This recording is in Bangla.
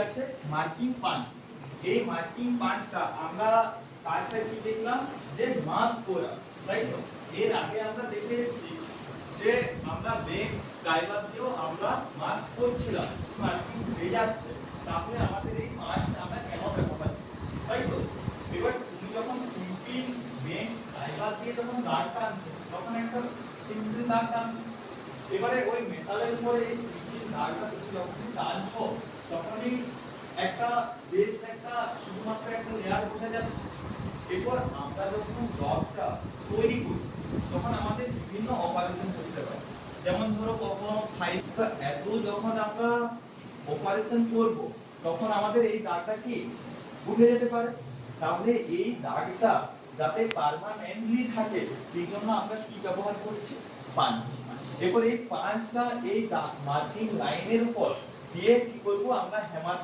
আছে মার্কিং পাঞ্চ। এই মার্কিং পাঞ্চটা আমরা কাজটা কি দেখলাম যে মার্ক করা, তাই তো? এর আগে আমরা দেখে এসেছি যে আমরা বেঞ্চ স্কাইবার দিয়েও আমরা মার্ক করছিলাম, মার্কিং হয়ে যাচ্ছে। তাহলে আমাদের এই পাঞ্চ আমরা কেন ব্যবহার করি, তাই তো? এবার তুমি যখন সিম্পল বেঞ্চ স্কাইবার দিয়ে যখন দাগ টানছো তখন একটা সিম্পল দাগ টানছো। এবারে ওই মেটালের উপরে এই সিম্পল দাগটা তুমি যখন টানছো তখনই একটা বেস একটা শুধুমাত্র একটা লেয়ার বোঝা যাচ্ছে। এরপর আমরা যখন জবটা তৈরি করি তখন আমাদের বিভিন্ন অপারেশন করতে হয়। যেমন ধরো কখনো ফাইল এত যখন আমরা অপারেশন করব তখন আমাদের এই দাগটা কি উঠে যেতে পারে। তাহলে এই দাগটা যাতে পার্মানেন্টলি থাকে সেই জন্য আমরা কি ব্যবহার করছি, পাঞ্চ। এরপর এই পাঞ্চটা এই মার্কিং লাইনের উপর দিয়ে কি করব আমরা হ্যামার